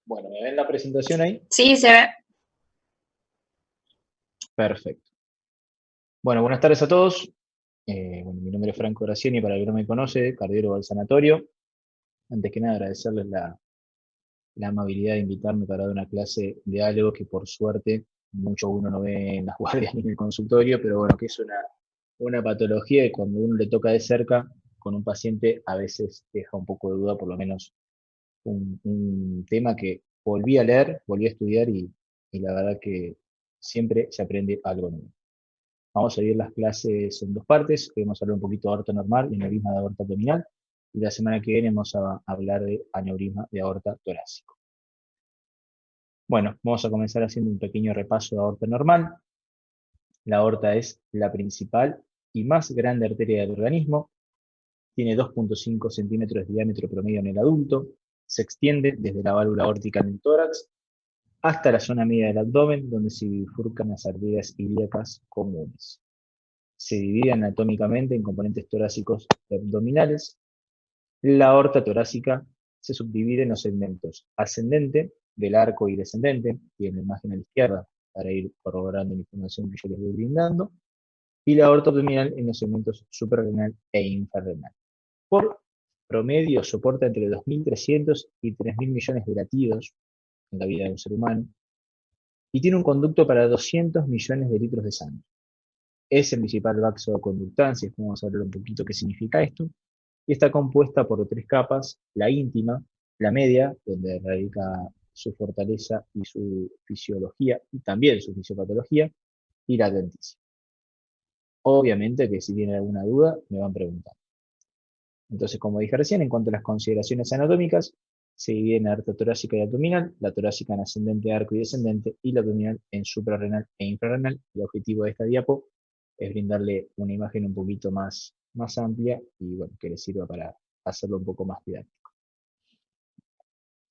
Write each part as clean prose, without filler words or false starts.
Bueno, ¿me ven la presentación ahí? Sí, se ve. Perfecto. Bueno, buenas tardes a todos. Bueno, mi nombre es Franco Graciani, para el que no me conoce, cardiólogo del sanatorio. Antes que nada, agradecerles la amabilidad de invitarme para dar una clase de algo que por suerte mucho uno no ve en las guardias ni en el consultorio, pero bueno, que es una patología que cuando uno le toca de cerca con un paciente a veces deja un poco de duda, por lo menos un tema que volví a leer, volví a estudiar y la verdad que siempre se aprende algo nuevo. Vamos a dividir las clases en dos partes. Hoy vamos a hablar un poquito de aorta normal y aneurisma de aorta abdominal. Y la semana que viene vamos a hablar de aneurisma de aorta torácico. Bueno, vamos a comenzar haciendo un pequeño repaso de aorta normal. La aorta es la principal y más grande arteria del organismo. Tiene 2,5 centímetros de diámetro promedio en el adulto. Se extiende desde la válvula aórtica en el tórax hasta la zona media del abdomen, donde se bifurcan las arterias ilíacas comunes. Se divide anatómicamente en componentes torácicos y abdominales. La aorta torácica se subdivide en los segmentos ascendente del arco y descendente, y en la imagen a la izquierda, para ir corroborando la información que yo les voy brindando, y la aorta abdominal en los segmentos suprarrenal e infrarrenal. Por promedio soporta entre 2.300 y 3.000 millones de latidos en la vida de un ser humano, y tiene un conducto para 200 millones de litros de sangre. Es el principal vasoconductancia, después vamos a hablar un poquito qué significa esto, y está compuesta por tres capas: la íntima, la media, donde radica su fortaleza y su fisiología, y también su fisiopatología, y la adventicia. Obviamente que si tienen alguna duda, me van preguntando. Entonces, como dije recién, en cuanto a las consideraciones anatómicas, se divide en aorta torácica y abdominal, la torácica en ascendente, arco y descendente, y la abdominal en suprarrenal e infrarrenal. El objetivo de esta diapo es brindarle una imagen un poquito más amplia y bueno, que les sirva para hacerlo un poco más didáctico.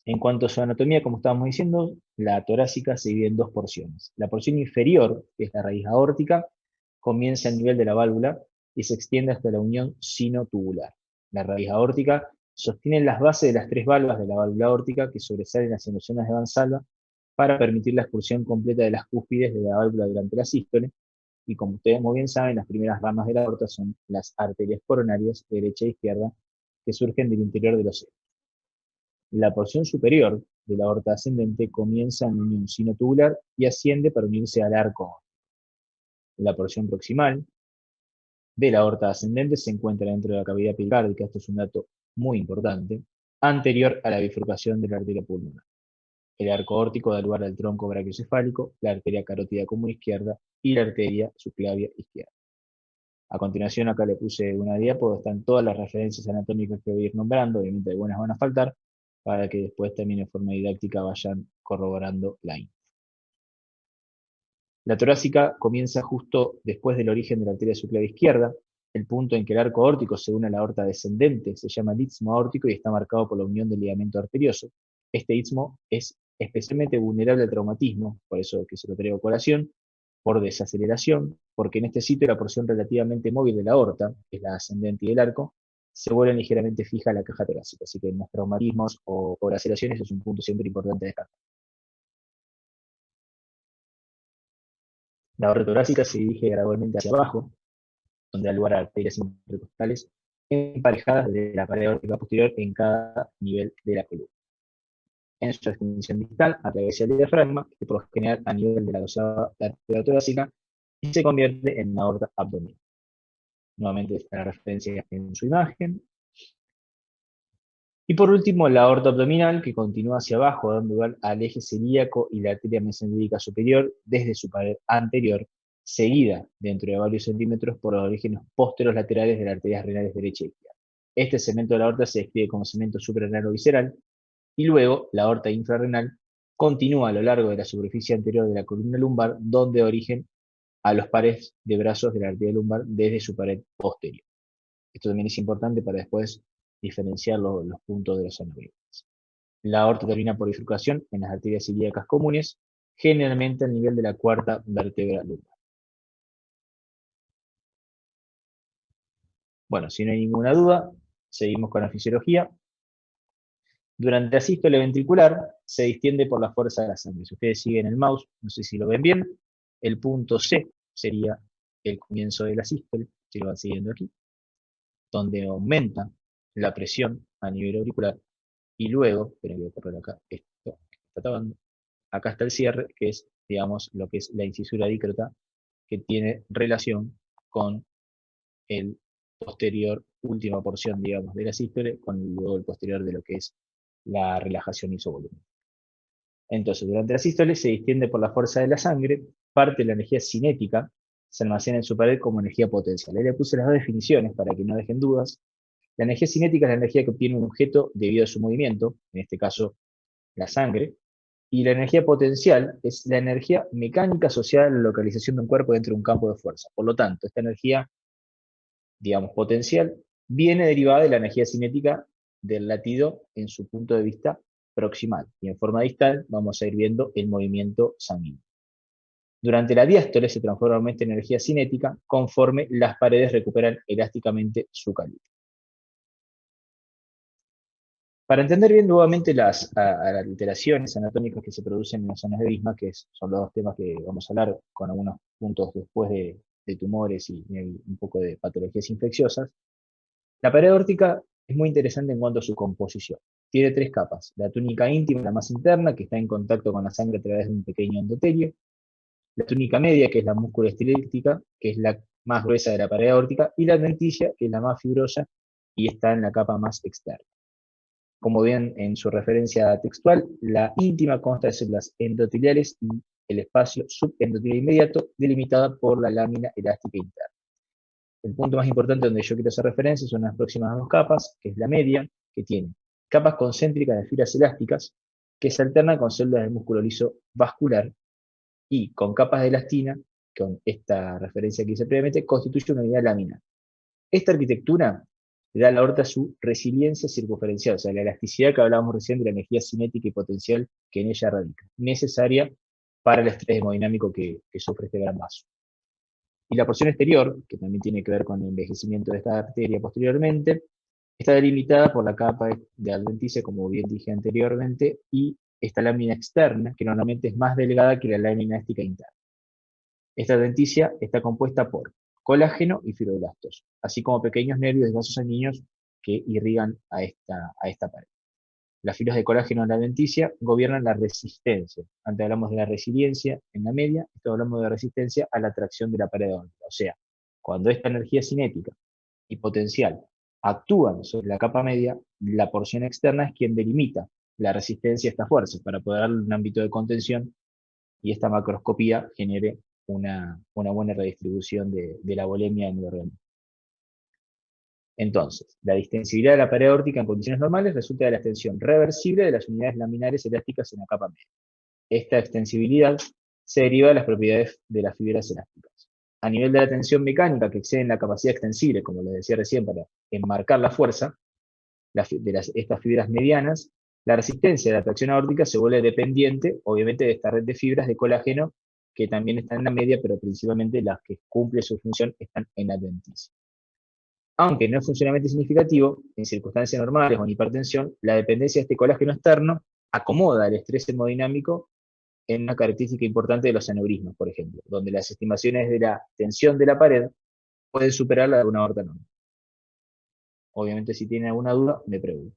En cuanto a su anatomía, como estábamos diciendo, la torácica se divide en dos porciones. La porción inferior, que es la raíz aórtica, comienza al nivel de la válvula y se extiende hasta la unión sinotubular. La raíz aórtica sostiene las bases de las tres valvas de la válvula aórtica que sobresalen hacia las zonas de Valsalva para permitir la expulsión completa de las cúspides de la válvula durante la sístole. Y como ustedes muy bien saben, las primeras ramas de la aorta son las arterias coronarias derecha e izquierda que surgen del interior de los senos. La porción superior de la aorta ascendente comienza en unión sinotubular y asciende para unirse al arco. La porción proximal de la aorta ascendente se encuentra dentro de la cavidad pericárdica, esto es un dato muy importante, anterior a la bifurcación de la arteria pulmonar. El arco aórtico da lugar al tronco brachiocefálico, la arteria carótida común izquierda y la arteria subclavia izquierda. A continuación, acá le puse una diapo, están todas las referencias anatómicas que voy a ir nombrando, obviamente algunas van a faltar, para que después también en forma didáctica vayan corroborando la info. La torácica comienza justo después del origen de la arteria subclavia izquierda. El punto en que el arco aórtico se une a la aorta descendente se llama el istmo aórtico y está marcado por la unión del ligamento arterioso. Este istmo es especialmente vulnerable al traumatismo, por eso que se lo traigo a colación, por desaceleración, porque en este sitio la porción relativamente móvil de la aorta, que es la ascendente y el arco, se vuelve ligeramente fija a la caja torácica. Así que en los traumatismos o por aceleraciones es un punto siempre importante de destacar. La aorta torácica se dirige gradualmente hacia abajo, donde da lugar a arterias intercostales emparejadas desde la pared aórtica posterior en cada nivel de la columna. En su extensión distal atraviesa el diafragma, que por lo general a nivel de la dorsal arteria torácica, y se convierte en una aorta abdominal. Nuevamente está la referencia en su imagen. Y por último, la aorta abdominal, que continúa hacia abajo, dando lugar al eje celíaco y la arteria mesentérica superior desde su pared anterior, seguida dentro de varios centímetros por los orígenes posterolaterales de las arterias renales derecha e izquierda. Este segmento de la aorta se describe como segmento suprarrenal o visceral, y luego la aorta infrarrenal continúa a lo largo de la superficie anterior de la columna lumbar, donde da origen a los pares de brazos de la arteria lumbar desde su pared posterior. Esto también es importante para después diferenciar los puntos de los aneurismas. La aorta termina por bifurcación en las arterias ilíacas comunes, generalmente al nivel de la cuarta vértebra lumbar. Bueno, si no hay ninguna duda, seguimos con la fisiología. Durante la sístole ventricular se distiende por la fuerza de la sangre. Si ustedes siguen el mouse, no sé si lo ven bien, el punto C sería el comienzo de la sístole, si lo van siguiendo aquí, donde aumenta la presión a nivel auricular y luego, esperen, voy a correr acá, esto está tapando, acá está el cierre, que es, digamos, lo que es la incisura dícrota, que tiene relación con el posterior, última porción, digamos, de la sístole, con luego el posterior de lo que es la relajación isovolumen. Entonces, durante la sístole se distiende por la fuerza de la sangre, parte de la energía cinética se almacena en su pared como energía potencial. Ahí le puse las dos definiciones para que no dejen dudas. La energía cinética es la energía que obtiene un objeto debido a su movimiento, en este caso la sangre, y la energía potencial es la energía mecánica asociada a la localización de un cuerpo dentro de un campo de fuerza. Por lo tanto, esta energía, digamos, potencial, viene derivada de la energía cinética del latido en su punto de vista proximal. Y en forma distal vamos a ir viendo el movimiento sanguíneo. Durante la diástole se transforma nuevamente en energía cinética conforme las paredes recuperan elásticamente su calidad. Para entender bien nuevamente las alteraciones anatómicas que se producen en las zonas de brisma, que son los dos temas que vamos a hablar con algunos puntos después de tumores y un poco de patologías infecciosas, la pared aórtica es muy interesante en cuanto a su composición. Tiene tres capas. La túnica íntima, la más interna, que está en contacto con la sangre a través de un pequeño endotelio. La túnica media, que es la musculoesquelética, que es la más gruesa de la pared aórtica. Y la adventicia, que es la más fibrosa y está en la capa más externa. Como ven en su referencia textual, la íntima consta de células endoteliales y el espacio subendotelial inmediato, delimitada por la lámina elástica interna. El punto más importante donde yo quiero hacer referencia son las próximas dos capas, que es la media, que tiene capas concéntricas de fibras elásticas, que se alternan con células del músculo liso vascular, y con capas de elastina, con esta referencia que hice previamente, constituye una unidad laminar. Esta arquitectura le da a la aorta su resiliencia circunferencial, o sea, la elasticidad que hablábamos recién de la energía cinética y potencial que en ella radica, necesaria para el estrés hemodinámico que sufre este gran vaso. Y la porción exterior, que también tiene que ver con el envejecimiento de esta arteria posteriormente, está delimitada por la capa de adventicia, como bien dije anteriormente, y esta lámina externa, que normalmente es más delgada que la lámina elástica interna. Esta adventicia está compuesta por colágeno y fibroblastos, así como pequeños nervios y vasos sanguíneos que irrigan a esta pared. Las fibras de colágeno en la adventicia gobiernan la resistencia. Antes hablamos de la resiliencia en la media, esto hablamos de resistencia a la tracción de la pared aórtica. O sea, cuando esta energía cinética y potencial actúan sobre la capa media, la porción externa es quien delimita la resistencia a esta fuerza para poder darle un ámbito de contención y esta macroscopía genere una buena redistribución de la volemia en el organismo. Entonces, la distensibilidad de la pared aórtica en condiciones normales resulta de la extensión reversible de las unidades laminares elásticas en la capa media. Esta extensibilidad se deriva de las propiedades de las fibras elásticas. A nivel de la tensión mecánica que excede la capacidad extensible, como les decía recién, para enmarcar la fuerza de estas fibras medianas, la resistencia de la tracción aórtica se vuelve dependiente, obviamente, de esta red de fibras de colágeno que también están en la media, pero principalmente las que cumplen su función están en la adventicia. Aunque no es funcionalmente significativo, en circunstancias normales o en hipertensión, la dependencia de este colágeno externo acomoda el estrés hemodinámico en una característica importante de los aneurismas, por ejemplo, donde las estimaciones de la tensión de la pared pueden superar la de una aorta normal. Obviamente, si tienen alguna duda, me pregunto.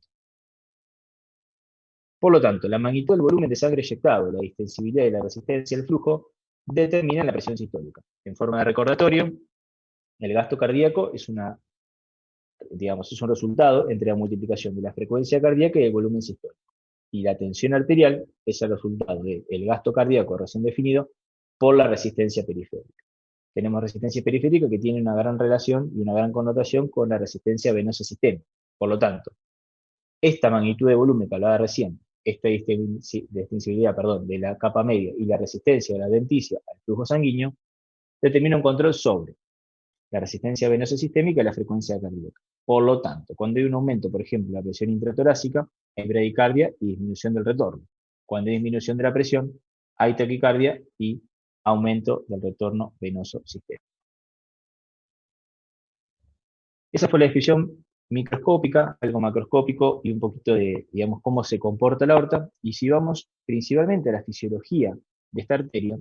Por lo tanto, la magnitud del volumen de sangre eyectado, la distensibilidad y la resistencia al flujo determinan la presión sistólica. En forma de recordatorio, el gasto cardíaco es es un resultado entre la multiplicación de la frecuencia cardíaca y el volumen sistólico. Y la tensión arterial es el resultado del gasto cardíaco recién definido por la resistencia periférica. Tenemos resistencia periférica que tiene una gran relación y una gran connotación con la resistencia venosa sistémica. Por lo tanto, esta magnitud de volumen que hablaba recién, esta distensibilidad de la capa media y la resistencia de la adventicia al flujo sanguíneo, determina un control sobre la resistencia venosa sistémica y la frecuencia cardíaca. Por lo tanto, cuando hay un aumento, por ejemplo, de la presión intratorácica, hay bradicardia y disminución del retorno. Cuando hay disminución de la presión, hay taquicardia y aumento del retorno venoso sistémico. Esa fue la descripción microscópica, algo macroscópico y un poquito de, digamos, cómo se comporta la aorta. Y si vamos principalmente a la fisiología de esta arteria,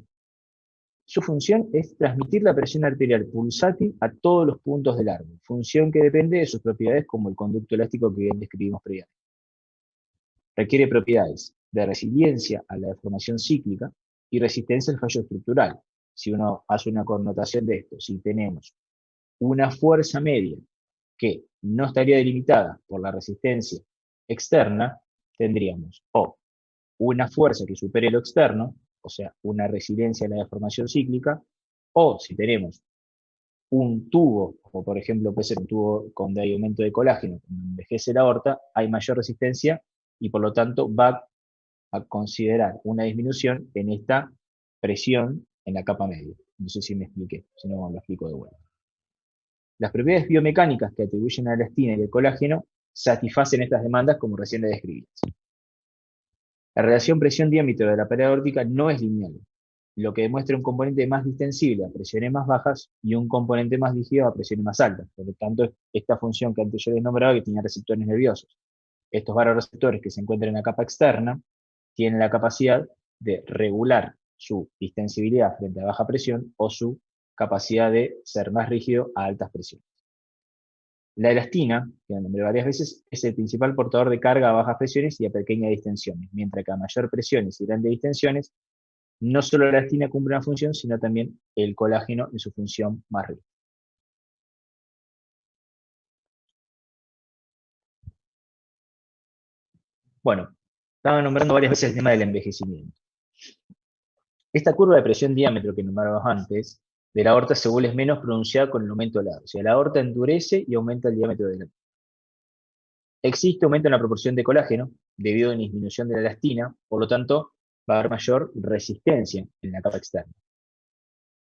su función es transmitir la presión arterial pulsátil a todos los puntos del árbol, función que depende de sus propiedades como el conducto elástico que bien describimos previamente. Requiere propiedades de resiliencia a la deformación cíclica y resistencia al fallo estructural. Si uno hace una connotación de esto, si tenemos una fuerza media que no estaría delimitada por la resistencia externa, tendríamos o una fuerza que supere lo externo, o sea, una resiliencia a la deformación cíclica, o si tenemos un tubo, como por ejemplo puede ser un tubo con de aumento de colágeno, cuando envejece la aorta, hay mayor resistencia y por lo tanto va a considerar una disminución en esta presión en la capa media. No sé si me expliqué, si no lo explico de vuelta. Las propiedades biomecánicas que atribuyen a la elastina y el colágeno satisfacen estas demandas como recién le describí. La relación presión-diámetro de la pared aórtica no es lineal, lo que demuestra un componente más distensible a presiones más bajas y un componente más rígido a presiones más altas. Por lo tanto, esta función que antes yo les nombraba, que tenía receptores nerviosos, estos varoreceptores que se encuentran en la capa externa, tienen la capacidad de regular su distensibilidad frente a baja presión o su capacidad de ser más rígido a altas presiones. La elastina, que la nombré varias veces, es el principal portador de carga a bajas presiones y a pequeñas distensiones, mientras que a mayor presiones y grandes distensiones, no solo la elastina cumple una función, sino también el colágeno en su función más rígida. Bueno, estaba nombrando varias veces el tema del envejecimiento. Esta curva de presión-diámetro que nombramos antes, de la aorta se vuelve menos pronunciada con el aumento del lado. O sea, la aorta endurece y aumenta el diámetro de la aorta. Existe aumento en la proporción de colágeno debido a una disminución de la elastina, por lo tanto, va a haber mayor resistencia en la capa externa.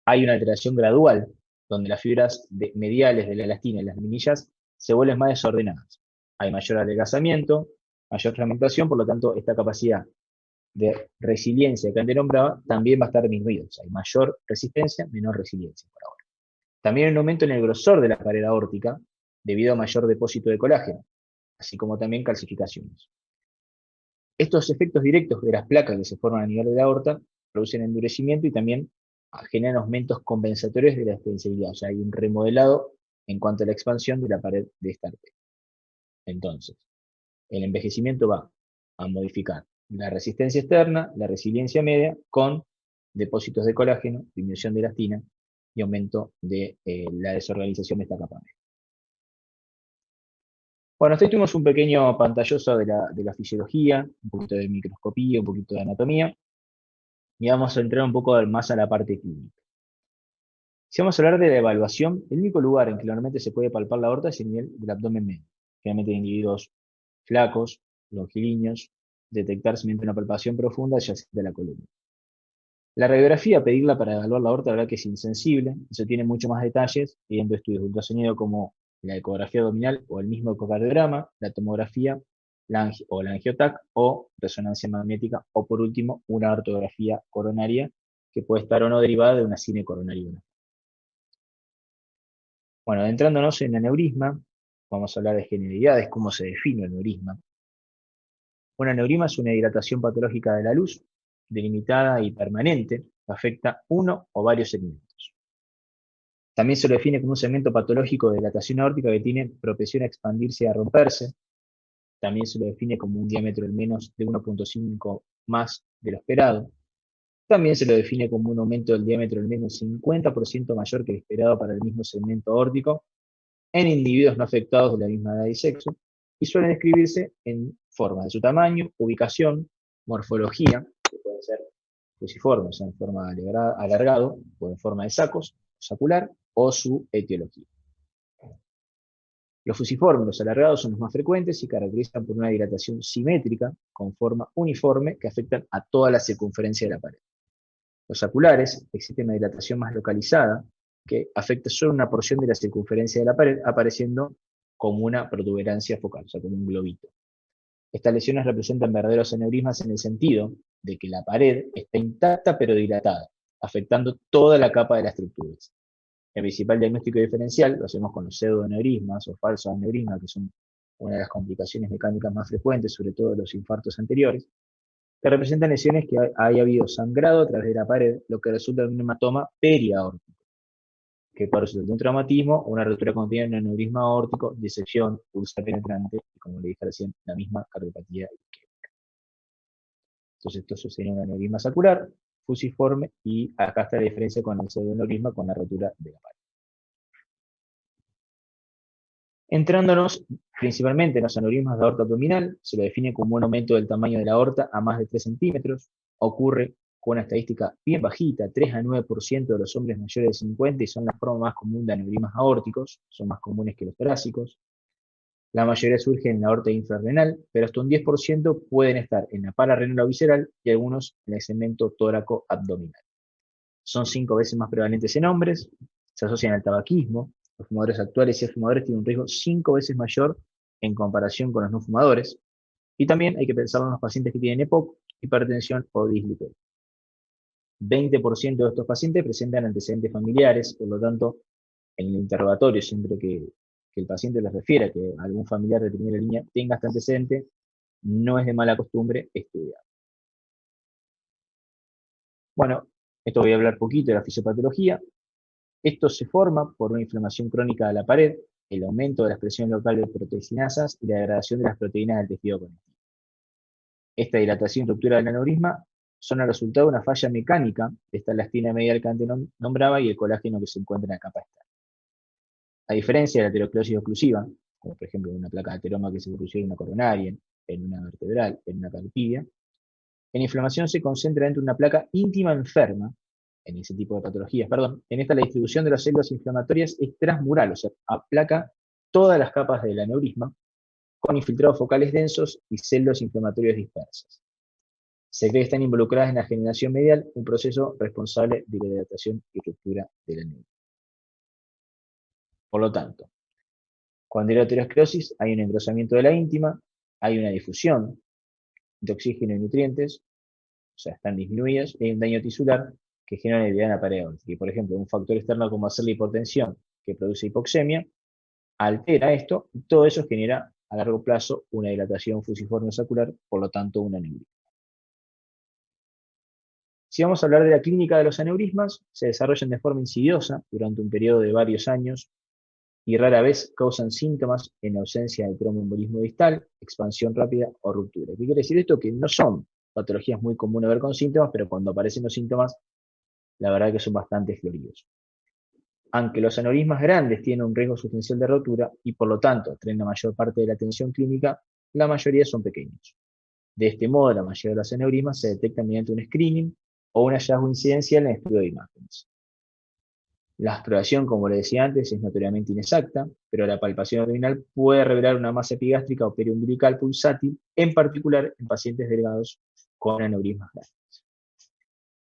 Hay una alteración gradual, donde las fibras mediales de la elastina y las laminillas se vuelven más desordenadas. Hay mayor adelgazamiento, mayor fragmentación, por lo tanto, esta capacidad de resiliencia que antes nombraba también va a estar disminuida. O sea, hay mayor resistencia, menor resiliencia por ahora. También hay un aumento en el grosor de la pared aórtica debido a mayor depósito de colágeno, así como también calcificaciones. Estos efectos directos de las placas que se forman a nivel de la aorta producen endurecimiento y también generan aumentos compensatorios de la extensibilidad. O sea, hay un remodelado en cuanto a la expansión de la pared de esta arteria. Entonces, el envejecimiento va a modificar la resistencia externa, la resiliencia media, con depósitos de colágeno, disminución de elastina y aumento de la desorganización de esta capa media. Bueno, hasta ahí tuvimos un pequeño pantallazo de la fisiología, un poquito de microscopía, un poquito de anatomía, y vamos a entrar un poco más a la parte clínica. Si vamos a hablar de la evaluación, el único lugar en que normalmente se puede palpar la aorta es el nivel del abdomen medio, generalmente de individuos flacos, longilíneos, detectar mediante una palpación profunda adyacente a la columna. La radiografía, pedirla para evaluar la aorta, la verdad que es insensible, eso tiene mucho más detalles, pidiendo estudios de ultrasonido como la ecografía abdominal o el mismo ecocardiograma, la tomografía, la angiotac o resonancia magnética, o por último, una ortografía coronaria que puede estar o no derivada de una cine coronaria. Bueno, adentrándonos en aneurisma, vamos a hablar de generalidades, cómo se define el aneurisma. Un aneurisma es una dilatación patológica de la luz, delimitada y permanente, que afecta uno o varios segmentos. También se lo define como un segmento patológico de dilatación aórtica que tiene propensión a expandirse y a romperse. También se lo define como un diámetro al menos de 1.5 más de lo esperado. También se lo define como un aumento del diámetro al menos 50% mayor que el esperado para el mismo segmento aórtico en individuos no afectados de la misma edad y sexo, y suelen describirse en forma de su tamaño, ubicación, morfología, que pueden ser fusiformes, en forma alargado, o en forma de sacos, sacular, o su etiología. Los fusiformes, los alargados, son los más frecuentes y caracterizan por una dilatación simétrica con forma uniforme que afectan a toda la circunferencia de la pared. Los saculares, existe una dilatación más localizada que afecta solo una porción de la circunferencia de la pared, apareciendo como una protuberancia focal, o sea, como un globito. Estas lesiones representan verdaderos aneurismas en el sentido de que la pared está intacta pero dilatada, afectando toda la capa de las estructuras. El principal diagnóstico diferencial lo hacemos con los pseudoaneurismas o falsos aneurismas, que son una de las complicaciones mecánicas más frecuentes, sobre todo de los infartos anteriores, que representan lesiones que haya habido sangrado a través de la pared, lo que resulta en un hematoma periaórtico, que puede resultar de un traumatismo o una ruptura contenida en un aneurisma aórtico, disección, pulsa penetrante, y como le dije recién, la misma cardiopatía. Entonces esto sucede en un aneurisma sacral, fusiforme, y acá está la diferencia con el pseudoaneurisma, con la rotura de la pared. Entrándonos principalmente en los aneurismas de aorta abdominal, se lo define como un aumento del tamaño de la aorta a más de 3 centímetros. Ocurre con una estadística bien bajita, 3 a 9% de los hombres mayores de 50, y son la forma más común de aneurismas aórticos, son más comunes que los torácicos. La mayoría surgen en la aorta infrarrenal, pero hasta un 10% pueden estar en la pararrenal o visceral y algunos en el segmento tóraco-abdominal. Son 5 veces más prevalentes en hombres, se asocian al tabaquismo. Los fumadores actuales y fumadores tienen un riesgo 5 veces mayor en comparación con los no fumadores. Y también hay que pensar en los pacientes que tienen EPOC, hipertensión o dislipidemia. 20% de estos pacientes presentan antecedentes familiares, por lo tanto, en el interrogatorio, siempre que el paciente les refiera que algún familiar de primera línea tenga este antecedente, no es de mala costumbre estudiar. Bueno, esto voy a hablar poquito de la fisiopatología. Esto se forma por una inflamación crónica de la pared, el aumento de la expresión local de proteicinasas y la degradación de las proteínas del tejido conectivo. Esta dilatación y ruptura del aneurisma son el resultado de una falla mecánica de esta elastina medial que antes nombraba y el colágeno que se encuentra en la capa externa. A diferencia de la aterosclerosis oclusiva, como por ejemplo una placa de ateroma que se produce en una coronaria, en una vertebral, en una carpilla, la inflamación se concentra dentro de una placa íntima enferma, en ese tipo de patologías, perdón. En esta la distribución de las células inflamatorias es transmural, o sea, aplaca todas las capas del aneurisma, con infiltrados focales densos y células inflamatorias dispersas. Se cree que están involucradas en la generación medial, un proceso responsable de la dilatación y ruptura del aneurisma. Por lo tanto, cuando hay aterosclerosis hay un engrosamiento de la íntima, hay una difusión de oxígeno y nutrientes, o sea, están disminuidas, y hay un daño tisular que genera una debilidad en la pared aórtica. Y por ejemplo, un factor externo como hacer la hipotensión, que produce hipoxemia, altera esto, y todo eso genera a largo plazo una dilatación fusiforme sacral, por lo tanto un aneurisma. Si vamos a hablar de la clínica de los aneurismas, se desarrollan de forma insidiosa durante un periodo de varios años y rara vez causan síntomas en ausencia de tromboembolismo distal, expansión rápida o ruptura. ¿Qué quiere decir esto? Que no son patologías muy comunes ver con síntomas, pero cuando aparecen los síntomas, la verdad que son bastante floridos. Aunque los aneurismas grandes tienen un riesgo sustancial de rotura y por lo tanto traen la mayor parte de la atención clínica, la mayoría son pequeños. De este modo, la mayoría de los aneurismas se detectan mediante un screening o un hallazgo incidencial en el estudio de imágenes. La exploración, como le decía antes, es notoriamente inexacta, pero la palpación abdominal puede revelar una masa epigástrica o periumbilical pulsátil, en particular en pacientes delgados con aneurismas grandes.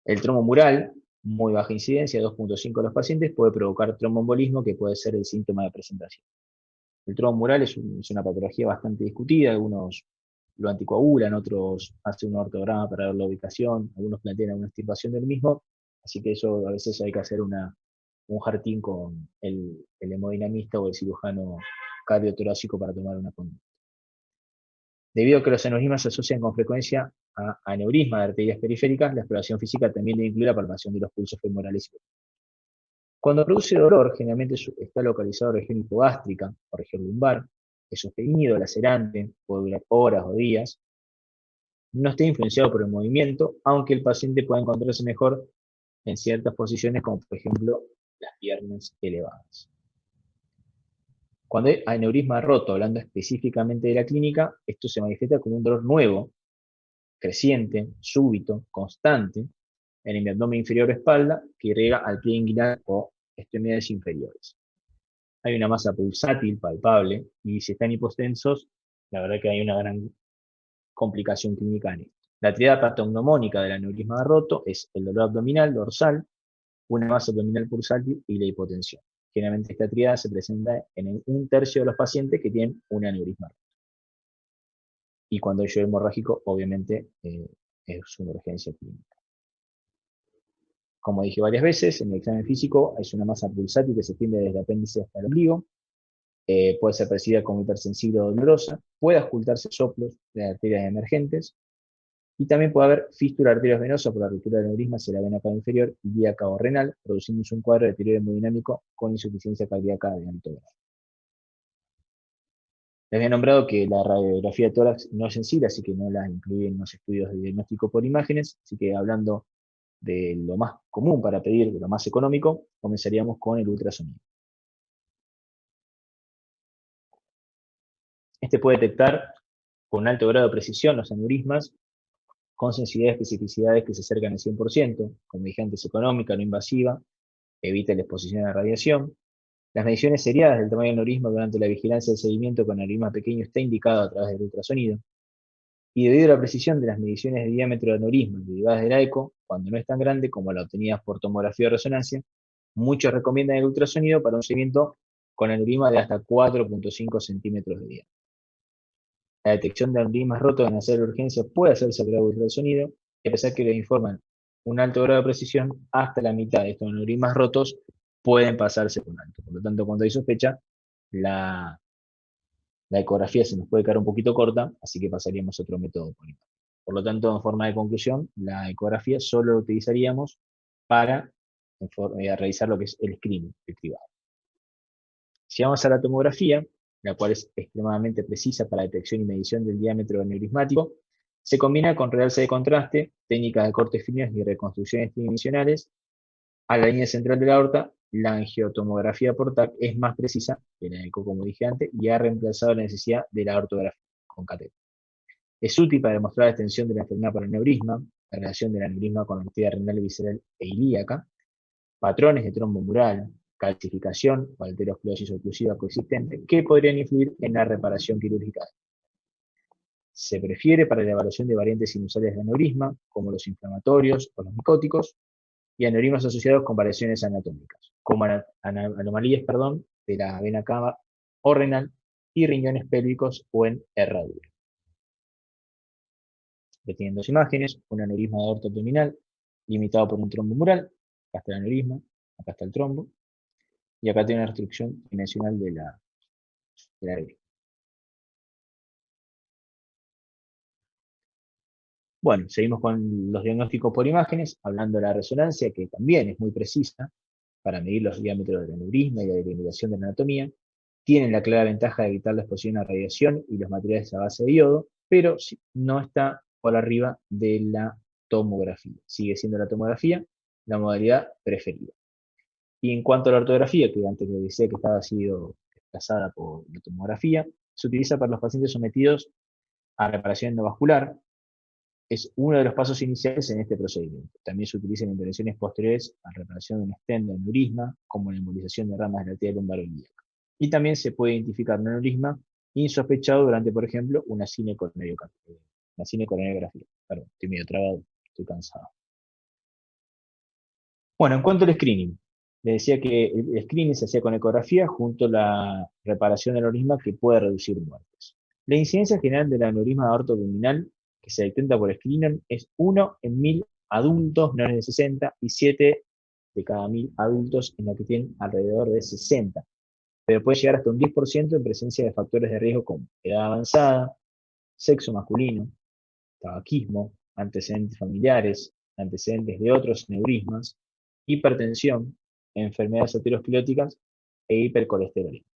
El trombo mural, muy baja incidencia, 2.5 de los pacientes, puede provocar tromboembolismo, que puede ser el síntoma de presentación. El trombo mural es una patología bastante discutida, algunos lo anticoagulan, otros hacen un ortograma para ver la ubicación, algunos plantean alguna extirpación del mismo, así que eso a veces hay que hacer un jartín con el hemodinamista o el cirujano cardiotorácico para tomar una conducta. Debido a que los aneurismas se asocian con frecuencia a aneurisma de arterias periféricas, la exploración física también debe incluir la palpación de los pulsos femorales. Cuando produce dolor, generalmente está localizado en región hipogástrica o región lumbar, es sostenido, lacerante, puede durar horas o días, no está influenciado por el movimiento, aunque el paciente pueda encontrarse mejor en ciertas posiciones, como por ejemplo las piernas elevadas. Cuando hay aneurisma roto, hablando específicamente de la clínica, esto se manifiesta como un dolor nuevo, creciente, súbito, constante, en el abdomen inferior o espalda, que irriga al pie inguinal o extremidades inferiores. Hay una masa pulsátil palpable, y si están hipotensos, la verdad que hay una gran complicación clínica en esto. La triada patognomónica del aneurisma roto es el dolor abdominal dorsal, una masa abdominal pulsátil y la hipotensión. Generalmente esta triada se presenta en un tercio de los pacientes que tienen un aneurisma roto. Y cuando hay shock hemorrágico, obviamente es una urgencia clínica. Como dije varias veces, en el examen físico es una masa pulsátil que se extiende desde el apéndice hasta el ombligo. Puede ser percibida como hipersensible o dolorosa. Puede ocultarse soplos de arterias emergentes. Y también puede haber fístula arteriovenosa por la ruptura del aneurisma hacia la vena cava inferior, ilíaca o renal, produciéndose un cuadro de deterioro hemodinámico con insuficiencia cardíaca de alto grado. Les había nombrado que la radiografía de tórax no es sensible, así que no la incluye en los estudios de diagnóstico por imágenes, así que hablando de lo más común para pedir, de lo más económico, comenzaríamos con el ultrasonido. Este puede detectar con alto grado de precisión los aneurismas con sensibilidad y especificidades que se acercan al 100%, como dije antes, económica, no invasiva, evita la exposición a la radiación. Las mediciones seriadas del tamaño del aneurisma durante la vigilancia del seguimiento con aneurisma pequeño está indicado a través del ultrasonido. Y debido a la precisión de las mediciones de diámetro de aneurisma derivadas de la eco, cuando no es tan grande como la obtenida por tomografía o resonancia, muchos recomiendan el ultrasonido para un seguimiento con aneurisma de hasta 4,5 centímetros de diámetro. La detección de aneurismas rotos en la sala de urgencia puede hacerse a través del ultrasonido, y a pesar que le informan un alto grado de precisión, hasta la mitad de estos aneurismas rotos pueden pasarse con alto. Por lo tanto, cuando hay sospecha, la ecografía se nos puede quedar un poquito corta, así que pasaríamos a otro método por imagen. Por lo tanto, en forma de conclusión, la ecografía solo la utilizaríamos para realizar lo que es el screening, el cribado. Si vamos a la tomografía, la cual es extremadamente precisa para la detección y medición del diámetro aneurismático, se combina con realce de contraste, técnicas de cortes finos y reconstrucciones tridimensionales. A la línea central de la aorta, la angiotomografía por TAC es más precisa que la eco, como dije antes, y ha reemplazado la necesidad de la ortografía con catéter. Es útil para demostrar la extensión de la enfermedad por aneurisma, la relación del aneurisma con la actividad renal, visceral e ilíaca, patrones de trombo mural, calcificación o aterosclerosis oclusiva coexistente que podrían influir en la reparación quirúrgica. Se prefiere para la evaluación de variantes sinusales de aneurisma, como los inflamatorios o los micóticos, y aneurismas asociados con variaciones anatómicas, como anomalías de la vena cava o renal y riñones pélvicos o en herradura. Deteniendo las imágenes, un aneurisma de aorta abdominal limitado por un trombo mural, acá está el aneurisma, acá está el trombo, y acá tiene una restricción dimensional de la aorta. Bueno, seguimos con los diagnósticos por imágenes, hablando de la resonancia, que también es muy precisa para medir los diámetros del aneurisma y la delimitación de la anatomía. Tienen la clara ventaja de evitar la exposición a radiación y los materiales a base de yodo, pero no está por arriba de la tomografía. Sigue siendo la tomografía la modalidad preferida. Y en cuanto a la ortografía, que antes le decía que estaba sido desplazada por la tomografía, se utiliza para los pacientes sometidos a reparación endovascular. Es uno de los pasos iniciales en este procedimiento. También se utiliza en intervenciones posteriores a reparación de un stent de aneurisma, como la embolización de ramas de la arteria lumbalilíaca. Y también se puede identificar un aneurisma insospechado durante, por ejemplo, una cinecoronariografía. Perdón, estoy medio trabado, estoy cansado. Bueno, en cuanto al screening, le decía que el screening se hacía con ecografía junto a la reparación del aneurisma que puede reducir muertes. La incidencia general del aneurisma aorto abdominal que se detecta por screening es 1 en 1000 adultos menores de 60 y 7 de cada 1000 adultos en los que tienen alrededor de 60, pero puede llegar hasta un 10% en presencia de factores de riesgo como edad avanzada, sexo masculino, tabaquismo, antecedentes familiares, antecedentes de otros aneurismas, hipertensión, enfermedades ateroscleróticas e hipercolesterolismo.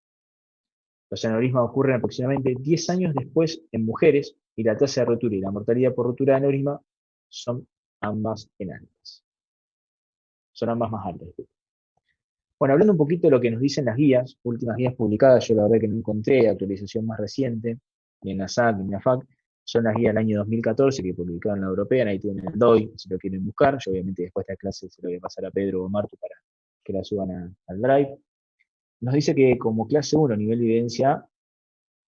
Los aneurismas ocurren aproximadamente 10 años después en mujeres y la tasa de rotura y la mortalidad por rotura de aneurisma son ambas altas. Son ambas más altas. Bueno, hablando un poquito de lo que nos dicen las guías, últimas guías publicadas, yo la verdad que no encontré actualización más reciente, ni en la SAC, ni en la FAC, son las guías del año 2014 que publicaron la europea, ahí tienen el DOI, si lo quieren buscar, yo obviamente después de esta clase se lo voy a pasar a Pedro o Martu para que la suban al Drive. Nos dice que como clase 1, nivel de evidencia A,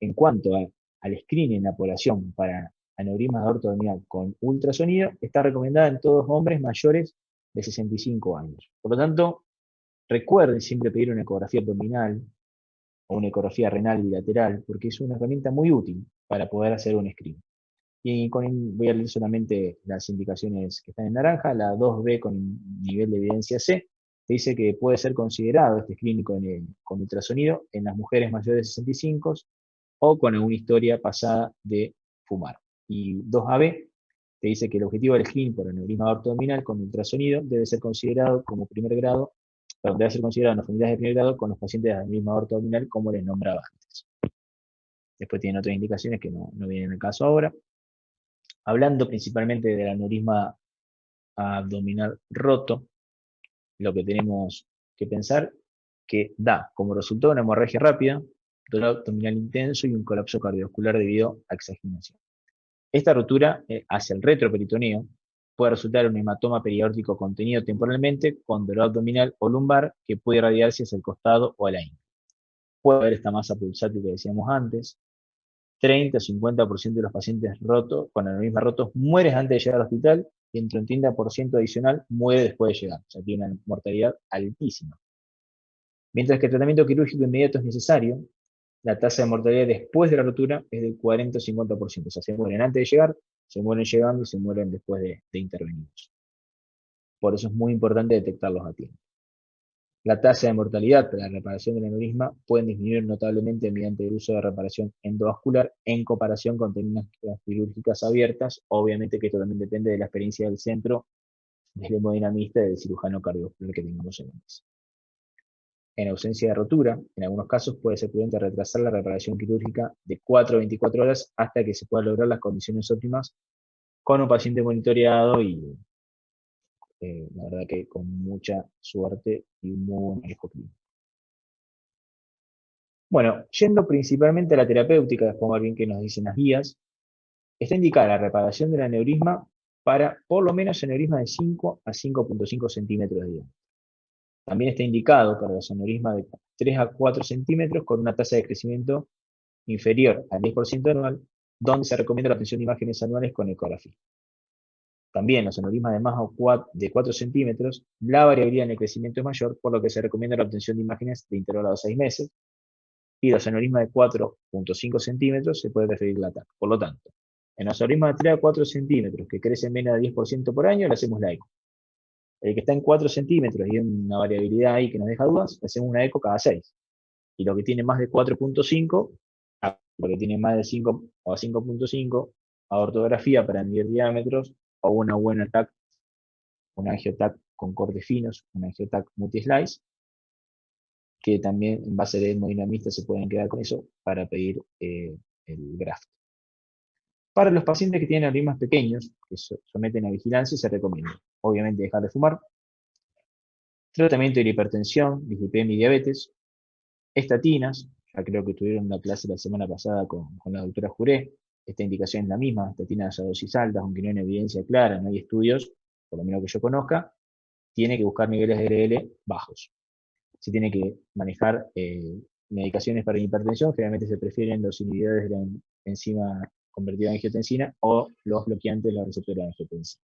en cuanto al screening en la población para aneurismas de aorta abdominal con ultrasonido, está recomendada en todos hombres mayores de 65 años. Por lo tanto, recuerden siempre pedir una ecografía abdominal o una ecografía renal bilateral, porque es una herramienta muy útil para poder hacer un screening. voy a leer solamente las indicaciones que están en naranja. La 2B con nivel de evidencia C, te dice que puede ser considerado este screening con ultrasonido en las mujeres mayores de 65 o con alguna historia pasada de fumar. Y 2AB te dice que el objetivo del screening por aneurisma aortoabdominal con ultrasonido debe ser considerado como primer grado, perdón, debe ser considerado en las familias de primer grado con los pacientes de aneurisma aortoabdominal como les nombraba antes. Después tienen otras indicaciones que no vienen al caso ahora. Hablando principalmente del aneurisma abdominal roto, lo que tenemos que pensar que da como resultado una hemorragia rápida, dolor abdominal intenso y un colapso cardiovascular debido a exaginación. Esta rotura hacia el retroperitoneo puede resultar en un hematoma periaórtico contenido temporalmente con dolor abdominal o lumbar que puede irradiarse hacia el costado o a la ingle. Puede haber esta masa pulsátil que decíamos antes. 30 o 50% de los pacientes rotos, con aneurismas rotos, mueren antes de llegar al hospital y entre un 30% adicional muere después de llegar. O sea, tiene una mortalidad altísima. Mientras que el tratamiento quirúrgico inmediato es necesario, la tasa de mortalidad después de la rotura es del 40 o 50%. O sea, se mueren antes de llegar, se mueren llegando y se mueren después de intervenidos. Por eso es muy importante detectarlos a tiempo. La tasa de mortalidad para la reparación del aneurisma puede disminuir notablemente mediante el uso de reparación endovascular en comparación con técnicas quirúrgicas abiertas. Obviamente que esto también depende de la experiencia del centro, del hemodinamista y del cirujano cardiovascular que tengamos en la mesa. En ausencia de rotura, en algunos casos puede ser prudente retrasar la reparación quirúrgica de 4 a 24 horas hasta que se puedan lograr las condiciones óptimas con un paciente monitoreado y la verdad que con mucha suerte y un muy buen manejo clínico. Bueno, yendo principalmente a la terapéutica, después más bien que nos dicen las guías, está indicada la reparación del aneurisma para por lo menos aneurisma de 5 a 5.5 centímetros de diámetro. También está indicado para los aneurismas de 3 a 4 centímetros con una tasa de crecimiento inferior al 10% anual, donde se recomienda la obtención de imágenes anuales con ecografía. También los aneurismas de más de 4 centímetros, la variabilidad en el crecimiento es mayor, por lo que se recomienda la obtención de imágenes de intervalo de 6 meses, y los aneurismas de 4.5 centímetros se puede referir la TAC. Por lo tanto, en los aneurismas de 3 a 4 centímetros que crecen menos de 10% por año, le hacemos la ECO. El que está en 4 centímetros y hay una variabilidad ahí que nos deja dudas, le hacemos una ECO cada 6. Y lo que tiene más de 4.5, lo que tiene más de 5 o 5.5, a ortografía para medir diámetros, o una buena TAC, una angioTAC con cortes finos, una angioTAC multislice, que también en base de hemodinamista se pueden quedar con eso para pedir el graft. Para los pacientes que tienen aneurismas pequeños, que se someten a vigilancia, se recomienda, obviamente, dejar de fumar, tratamiento de la hipertensión, dislipidemia y diabetes, estatinas, ya creo que tuvieron una clase la semana pasada con la doctora Juré, esta indicación es la misma, estatinas a dosis altas, aunque no hay una evidencia clara, no hay estudios, por lo menos que yo conozca, tiene que buscar niveles de LDL bajos. Se tiene que manejar medicaciones para hipertensión, generalmente se prefieren los inhibidores de la enzima convertida en angiotensina o los bloqueantes de la receptora de angiotensina.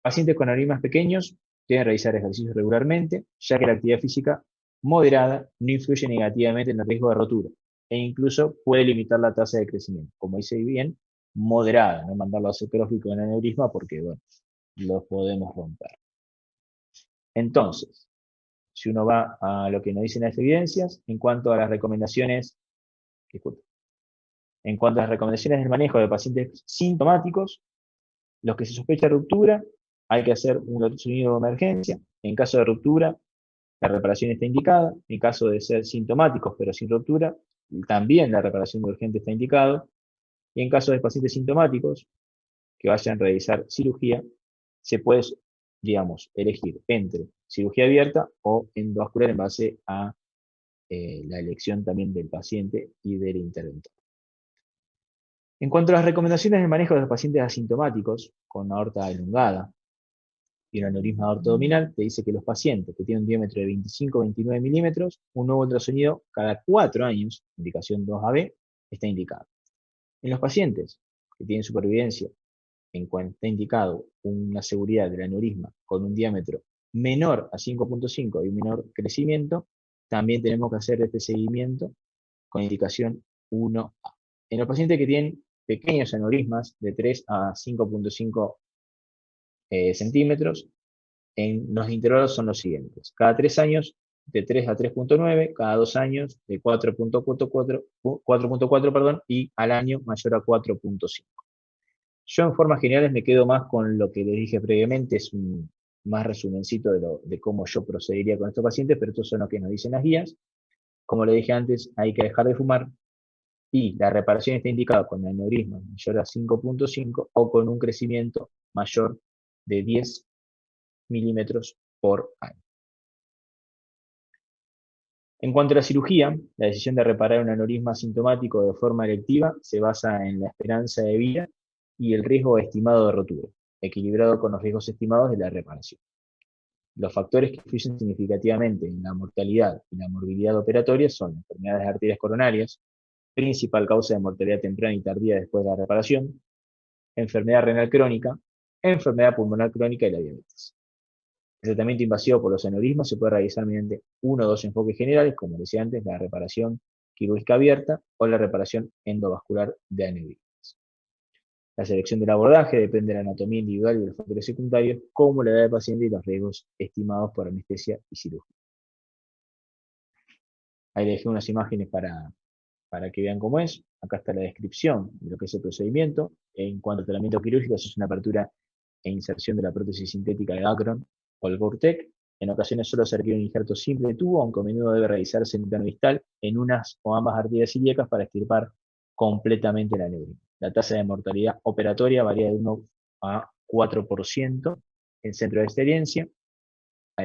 Pacientes con aneurismas pequeños deben realizar ejercicios regularmente, ya que la actividad física moderada no influye negativamente en el riesgo de rotura e incluso puede limitar la tasa de crecimiento. Como dice bien, moderada, no mandarlo a hacer crónico en aneurisma porque, bueno, los podemos romper. Entonces, si uno va a lo que nos dicen las evidencias, en cuanto a las recomendaciones, del manejo de pacientes sintomáticos, los que se sospecha ruptura, hay que hacer un ultrasonido de emergencia. En caso de ruptura, la reparación está indicada. En caso de ser sintomáticos pero sin ruptura, también la reparación urgente está indicada. Y en caso de pacientes sintomáticos que vayan a realizar cirugía, se puede, digamos, elegir entre cirugía abierta o endovascular en base a la elección también del paciente y del interventor. En cuanto a las recomendaciones de manejo de los pacientes asintomáticos con aorta elongada y un aneurisma aortoabdominal, te dice que los pacientes que tienen un diámetro de 25-29 milímetros, un nuevo ultrasonido cada 4 años, indicación 2AB, está indicado. En los pacientes que tienen supervivencia, en cuanto está indicado una seguridad del aneurisma con un diámetro menor a 5.5 y un menor crecimiento, también tenemos que hacer este seguimiento con indicación 1A. En los pacientes que tienen pequeños aneurismas de 3 a 5.5 centímetros. En los intervalos son los siguientes. Cada 3 años, de 3 a 3.9, cada 2 años, de 4.4, perdón, y al año mayor a 4.5. Yo en formas generales me quedo más con lo que les dije previamente, es un más resumencito de cómo yo procedería con estos pacientes, pero estos son los que nos dicen las guías. Como le dije antes, hay que dejar de fumar y la reparación está indicada con aneurisma mayor a 5.5 o con un crecimiento mayor de 10 milímetros por año. En cuanto a la cirugía, la decisión de reparar un aneurisma asintomático de forma electiva se basa en la esperanza de vida y el riesgo estimado de rotura, equilibrado con los riesgos estimados de la reparación. Los factores que influyen significativamente en la mortalidad y la morbilidad operatoria son enfermedades de arterias coronarias, principal causa de mortalidad temprana y tardía después de la reparación, enfermedad renal crónica, enfermedad pulmonar crónica y la diabetes. El tratamiento invasivo por los aneurismas se puede realizar mediante uno o dos enfoques generales, como decía antes, la reparación quirúrgica abierta o la reparación endovascular de aneurismas. La selección del abordaje depende de la anatomía individual y de los factores secundarios, como la edad del paciente y los riesgos estimados por anestesia y cirugía. Ahí les dejé unas imágenes para que vean cómo es. Acá está la descripción de lo que es el procedimiento. En cuanto al tratamiento quirúrgico, se hace una apertura e inserción de la prótesis sintética de Acron o el Gore-Tex. En ocasiones solo se requiere un injerto simple de tubo, aunque a menudo debe realizarse en el plano distal en unas o ambas arterias ilíacas para extirpar completamente la aneurisma. La tasa de mortalidad operatoria varía de 1 a 4% en centro de experiencia.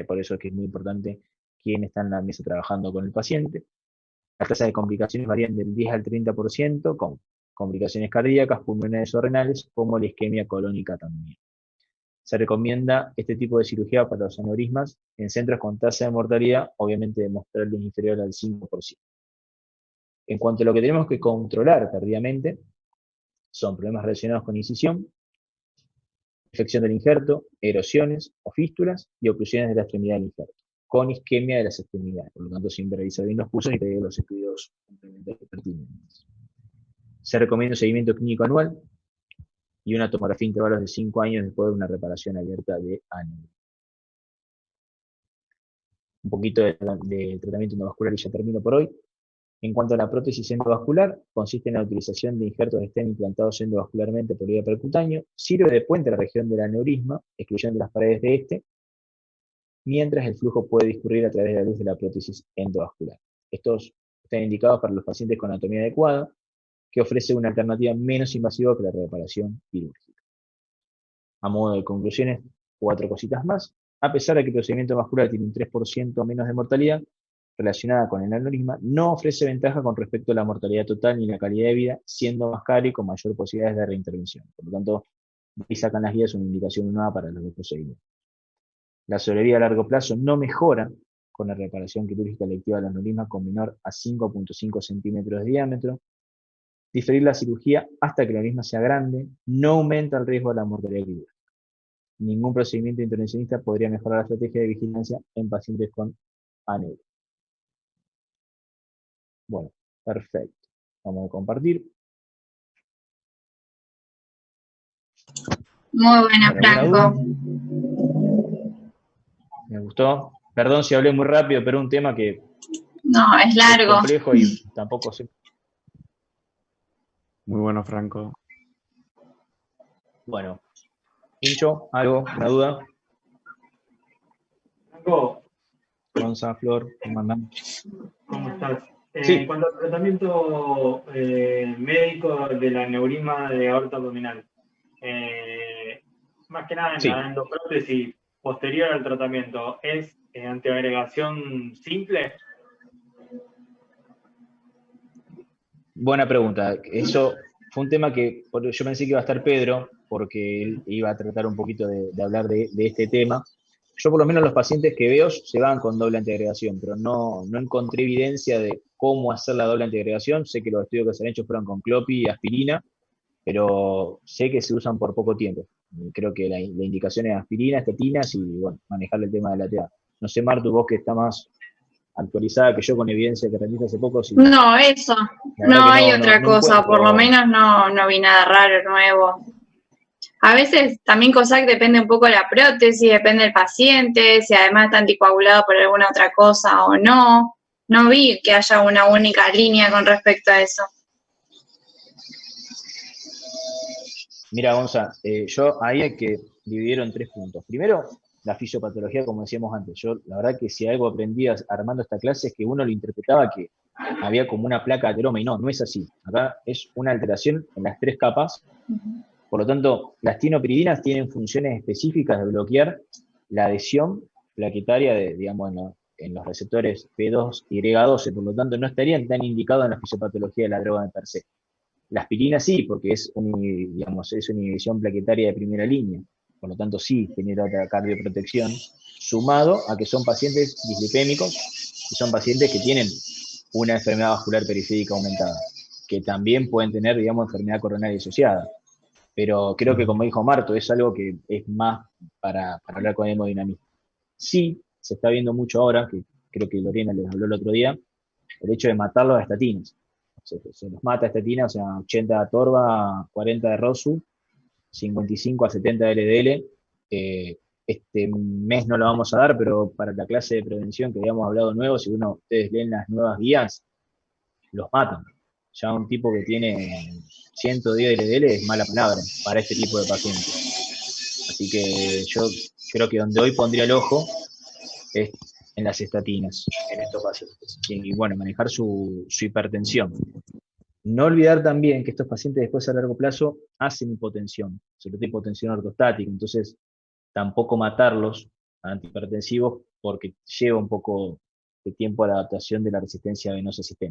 Por eso es que es muy importante quién está en la mesa trabajando con el paciente. Las tasas de complicaciones varían del 10 al 30%, con complicaciones cardíacas, pulmonares o renales, como la isquemia colónica también. Se recomienda este tipo de cirugía para los aneurismas en centros con tasa de mortalidad, obviamente demostrable inferior al 5%. En cuanto a lo que tenemos que controlar tardíamente, son problemas relacionados con incisión, infección del injerto, erosiones o fístulas y oclusiones de la extremidad del injerto, con isquemia de las extremidades. Por lo tanto, siempre revisar bien los pulsos y pedir los estudios complementarios pertinentes. Se recomienda un seguimiento clínico anual y una tomografía a intervalos de 5 años después de una reparación abierta de aneurisma. Un poquito de tratamiento endovascular y ya termino por hoy. En cuanto a la prótesis endovascular, consiste en la utilización de injertos que estén implantados endovascularmente por vía percutáneo, sirve de puente a la región del aneurisma, excluyendo las paredes de este, mientras el flujo puede discurrir a través de la luz de la prótesis endovascular. Estos están indicados para los pacientes con anatomía adecuada, que ofrece una alternativa menos invasiva que la reparación quirúrgica. A modo de conclusiones, 4 cositas más. A pesar de que el procedimiento vascular tiene un 3% menos de mortalidad relacionada con el aneurisma, no ofrece ventaja con respecto a la mortalidad total ni la calidad de vida, siendo más caro y con mayor posibilidades de reintervención. Por lo tanto, ahí sacan las guías una indicación nueva para los dos procedimientos. La sobrevida a largo plazo no mejora con la reparación quirúrgica electiva del aneurisma con menor a 5.5 centímetros de diámetro. Diferir la cirugía hasta que el aneurisma sea grande no aumenta el riesgo de la mortalidad quirúrgica. Ningún procedimiento intervencionista podría mejorar la estrategia de vigilancia en pacientes con aneurisma. Bueno, perfecto. Vamos a compartir. Muy buena, Franco. Me gustó. Perdón si hablé muy rápido, pero un tema que no, es largo. Es complejo y tampoco sé. Muy bueno, Franco. Bueno. Hincho, ¿algo? ¿Una duda? Franco. Gonza, Flor, ¿cómo andan? ¿Cómo estás? Sí. En cuanto al tratamiento médico del aneurisma de aorta abdominal, más que nada en la endoprótesis posterior al tratamiento, ¿es antiagregación simple? Buena pregunta. Eso fue un tema que yo pensé que iba a estar Pedro, porque él iba a tratar un poquito de hablar de este tema. Yo por lo menos los pacientes que veo se van con doble antiagregación, pero no encontré evidencia de cómo hacer la doble antiagregación. Sé que los estudios que se han hecho fueron con clopi y aspirina, pero sé que se usan por poco tiempo. Creo que la indicación es aspirina, estatinas y bueno, manejar el tema de la TA. No sé, Martu, vos que está más actualizada que yo con evidencia que rendiste hace poco. Sí, No, eso. la verdad No que hay otra no cosa, por lo encuentro. menos no vi nada raro, nuevo. A veces también COSAC depende un poco de la prótesis, depende del paciente, si además está anticoagulado por alguna otra cosa o no. No vi que haya una única línea con respecto a eso. Mira, Gonza, yo ahí hay que dividir en 3 puntos. Primero, la fisiopatología, como decíamos antes. Yo, la verdad que si algo aprendí armando esta clase es que uno lo interpretaba que había como una placa ateroma, y no es así. Acá es una alteración en las 3 capas. Por lo tanto, las tienopiridinas tienen funciones específicas de bloquear la adhesión plaquetaria digamos, en los receptores P2 y Y12, por lo tanto no estarían tan indicados en la fisiopatología de la droga de per se. La aspirina sí, porque es una inhibición plaquetaria de primera línea, por lo tanto sí genera otra cardioprotección, sumado a que son pacientes dislipémicos y son pacientes que tienen una enfermedad vascular periférica aumentada, que también pueden tener, digamos, enfermedad coronaria asociada. Pero creo que, como dijo Marto, es algo que es más para hablar con hemodinamismo. Sí, se está viendo mucho ahora, que creo que Lorena les habló el otro día, el hecho de matarlos a estatinas. Se los mata a estatinas, o sea, 80 de Atorva, 40 de Rosu, 55 a 70 de LDL. Este mes no lo vamos a dar, pero para la clase de prevención que habíamos hablado nuevo, si ustedes leen las nuevas guías, los matan. Ya un tipo que tiene 110 LDL es mala palabra para este tipo de pacientes. Así que yo creo que donde hoy pondría el ojo es en las estatinas, en estos pacientes. Y bueno, manejar su hipertensión. No olvidar también que estos pacientes después a largo plazo hacen hipotensión, sobre todo hipotensión ortostática, entonces tampoco matarlos a antihipertensivos porque lleva un poco de tiempo a la adaptación de la resistencia venosa sistémica.